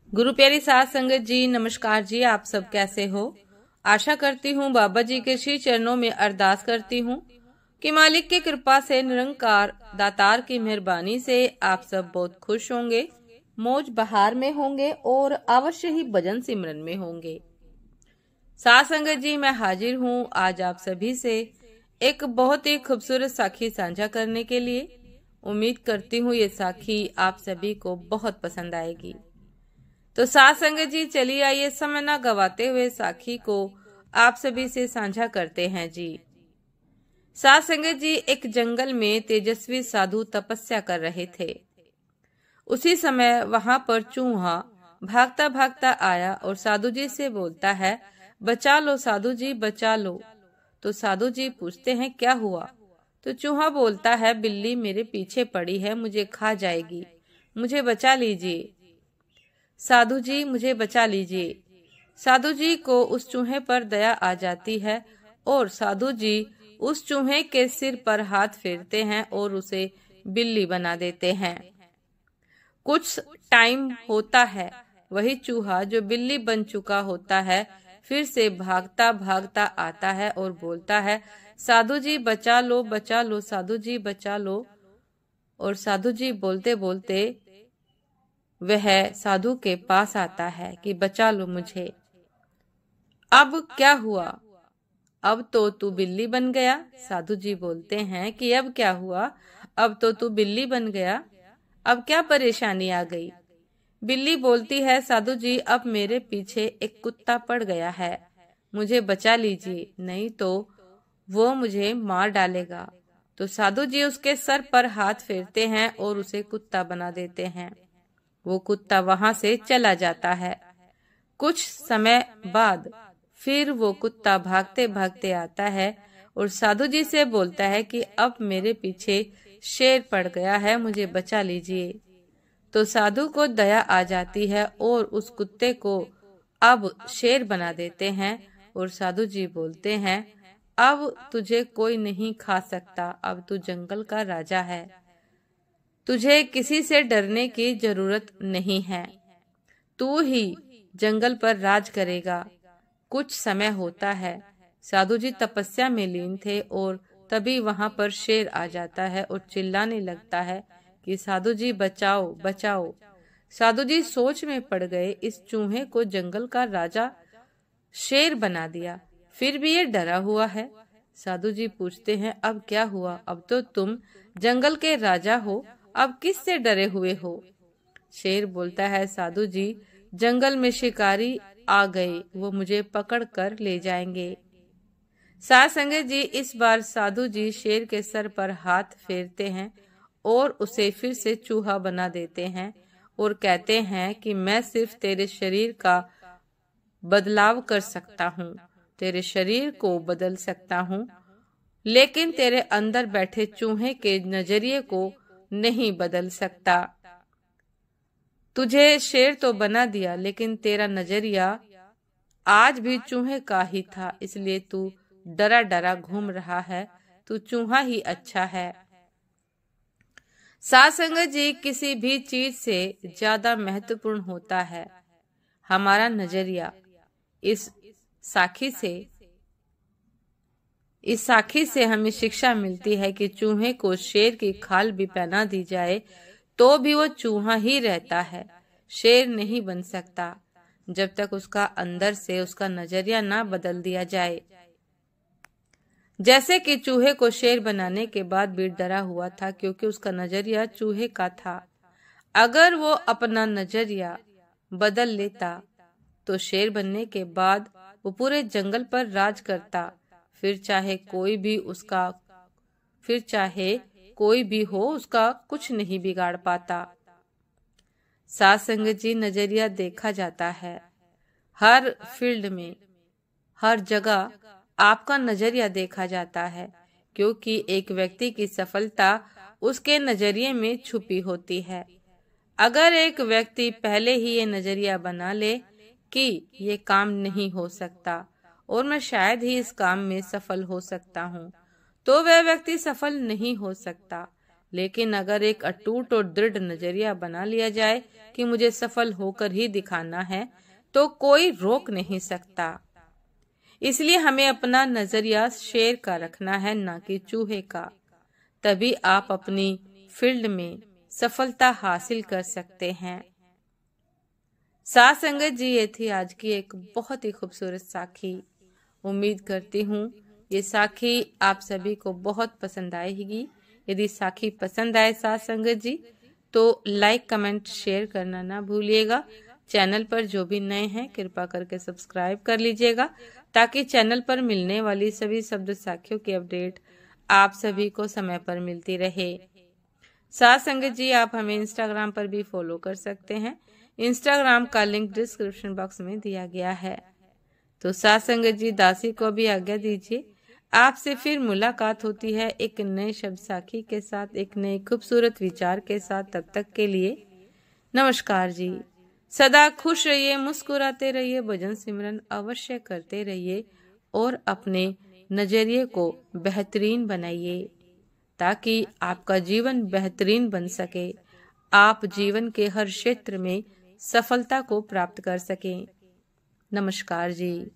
गुरु प्यारी साध संगत जी, नमस्कार जी। आप सब कैसे हो? आशा करती हूँ बाबा जी के श्री चरणों में अरदास करती हूँ कि मालिक की कृपा से, निरंकार दातार की मेहरबानी से आप सब बहुत खुश होंगे, मौज बहार में होंगे और अवश्य ही भजन सिमरन में होंगे। साध संगत जी, मैं हाजिर हूँ आज आप सभी से एक बहुत ही खूबसूरत साखी साझा करने के लिए। उम्मीद करती हूँ ये साखी आप सभी को बहुत पसंद आएगी। तो साध संगत जी, चलिए आइए समय न गवाते हुए साखी को आप सभी से साझा करते हैं जी। साध संगत जी, एक जंगल में तेजस्वी साधु तपस्या कर रहे थे। उसी समय वहां पर चूहा भागता भागता आया और साधु जी से बोलता है, बचा लो साधु जी, बचा लो। तो साधु जी पूछते हैं, क्या हुआ? तो चूहा बोलता है, बिल्ली मेरे पीछे पड़ी है, मुझे खा जाएगी, मुझे बचा लीजिए। साधु जी, मुझे बचा लीजिए। साधु जी को उस चूहे पर दया आ जाती है और साधु जी उस चूहे के सिर पर हाथ फेरते हैं और उसे बिल्ली बना देते हैं। कुछ टाइम होता है, वही चूहा जो बिल्ली बन चुका होता है फिर से भागता भागता आता है और बोलता है, साधु जी बचा लो, बचा लो, साधु जी बचा लो। और साधु जी बोलते बोलते वह साधु के पास आता है कि बचा लो मुझे। अब क्या हुआ? अब तो तू बिल्ली बन गया। साधु जी बोलते हैं कि अब क्या हुआ? अब तो तू बिल्ली बन गया, अब क्या परेशानी आ गई? बिल्ली बोलती है, साधु जी अब मेरे पीछे एक कुत्ता पड़ गया है, मुझे बचा लीजिए, नहीं तो वो मुझे मार डालेगा। तो साधु जी उसके सर पर हाथ फेरते हैं और उसे कुत्ता बना देते हैं। वो कुत्ता वहां से चला जाता है। कुछ समय बाद फिर वो कुत्ता भागते भागते आता है और साधु जी से बोलता है कि अब मेरे पीछे शेर पड़ गया है, मुझे बचा लीजिए। तो साधु को दया आ जाती है और उस कुत्ते को अब शेर बना देते हैं और साधु जी बोलते हैं, अब तुझे कोई नहीं खा सकता, अब तू जंगल का राजा है, तुझे किसी से डरने की जरूरत नहीं है, तू ही जंगल पर राज करेगा। कुछ समय होता है, साधु जी तपस्या में लीन थे और तभी वहां पर शेर आ जाता है और चिल्लाने लगता है कि साधु जी बचाओ, बचाओ। साधु जी सोच में पड़ गए, इस चूहे को जंगल का राजा शेर बना दिया, फिर भी ये डरा हुआ है। साधु जी पूछते हैं, अब क्या हुआ? अब तो तुम जंगल के राजा हो, अब किससे डरे हुए हो? शेर बोलता है, साधु जी जंगल में शिकारी आ गए, वो मुझे पकड़ कर ले जाएंगे। साध संगत जी, इस बार साधु जी शेर के सर पर हाथ फेरते हैं और उसे फिर से चूहा बना देते हैं और कहते हैं कि मैं सिर्फ तेरे शरीर का बदलाव कर सकता हूँ, तेरे शरीर को बदल सकता हूँ, लेकिन तेरे अंदर बैठे चूहे के नजरिए को नहीं बदल सकता। तुझे शेर तो बना दिया, लेकिन तेरा नजरिया आज भी चूहे का ही था, इसलिए तू डरा डरा घूम रहा है, तू चूहा ही अच्छा है। साध संगत जी, किसी भी चीज से ज्यादा महत्वपूर्ण होता है हमारा नजरिया। इस साखी से हमें शिक्षा मिलती है कि चूहे को शेर की खाल भी पहना दी जाए तो भी वो चूहा ही रहता है, शेर नहीं बन सकता जब तक उसका अंदर से उसका नजरिया ना बदल दिया जाए। जैसे कि चूहे को शेर बनाने के बाद भी डरा हुआ था क्योंकि उसका नजरिया चूहे का था। अगर वो अपना नजरिया बदल लेता तो शेर बनने के बाद वो पूरे जंगल पर राज करता, फिर चाहे कोई भी हो उसका कुछ नहीं बिगाड़ पाता। साध संगत जी, नजरिया देखा जाता है हर फील्ड में, हर जगह आपका नजरिया देखा जाता है, क्योंकि एक व्यक्ति की सफलता उसके नजरिए में छुपी होती है। अगर एक व्यक्ति पहले ही ये नजरिया बना ले कि ये काम नहीं हो सकता और मैं शायद ही इस काम में सफल हो सकता हूँ, तो वह व्यक्ति सफल नहीं हो सकता। लेकिन अगर एक अटूट और दृढ़ नजरिया बना लिया जाए कि मुझे सफल होकर ही दिखाना है, तो कोई रोक नहीं सकता। इसलिए हमें अपना नजरिया शेर का रखना है, ना कि चूहे का। तभी आप अपनी फील्ड में सफलता हासिल कर सकते हैं। साथ संगत जी, ये थी आज की एक बहुत ही खूबसूरत साखी। उम्मीद करती हूँ ये साखी आप सभी को बहुत पसंद आएगी। यदि साखी पसंद आए साथ संगत जी, तो लाइक, कमेंट, शेयर करना ना भूलिएगा। चैनल पर जो भी नए हैं कृपा करके सब्सक्राइब कर लीजिएगा, ताकि चैनल पर मिलने वाली सभी शब्द साखियों की अपडेट आप सभी को समय पर मिलती रहे। साथ संगत जी, आप हमें इंस्टाग्राम पर भी फॉलो कर सकते हैं। इंस्टाग्राम का लिंक डिस्क्रिप्शन बॉक्स में दिया गया है। तो साथ संगत जी, दासी को भी आज्ञा दीजिए। आपसे फिर मुलाकात होती है एक नए शब्द साखी के साथ, एक नए खूबसूरत विचार के साथ। तब तक के लिए नमस्कार जी। सदा खुश रहिए, मुस्कुराते रहिए, भजन सिमरन अवश्य करते रहिए और अपने नजरिए को बेहतरीन बनाइए, ताकि आपका जीवन बेहतरीन बन सके, आप जीवन के हर क्षेत्र में सफलता को प्राप्त कर सकें। नमस्कार जी।